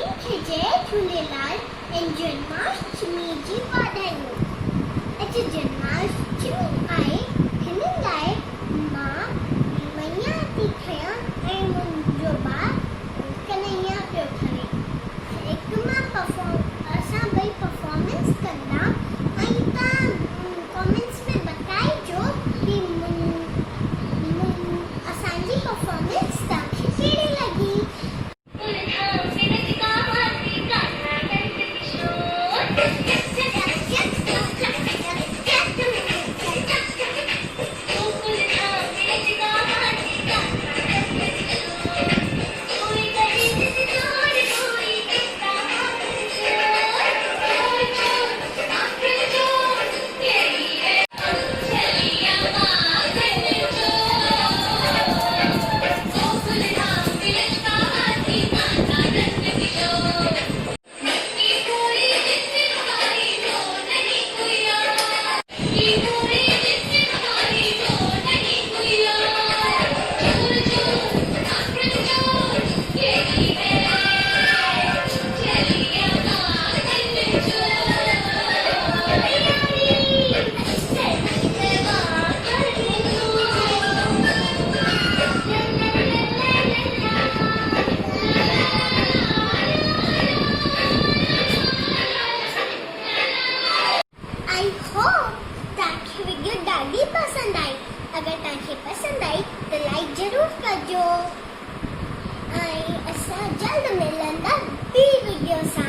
सभिनि खे जय झूलेलाल ऐं जन्माष्टमी जी वाधायूं। अॼु जन्माष्टमी आहे, हिन लाइ मां मैया थी ठहियां ऐं मुंहिंजो ॿार कन्हैया पियो ठहे। हिकु असां ॿई परफॉर्मेंस कंदा ऐं तव्हां कमेंट्स में बताइजो कि असांजी परफॉर्मेंस तव्हांखे कहिड़ी लॻी। ॾाढी पसंद आई। अगर तव्हांखे पसंद आई तो लाइक जरूर कजो ऐं असां जल्द मिलंदा ॿी वीडियो सां।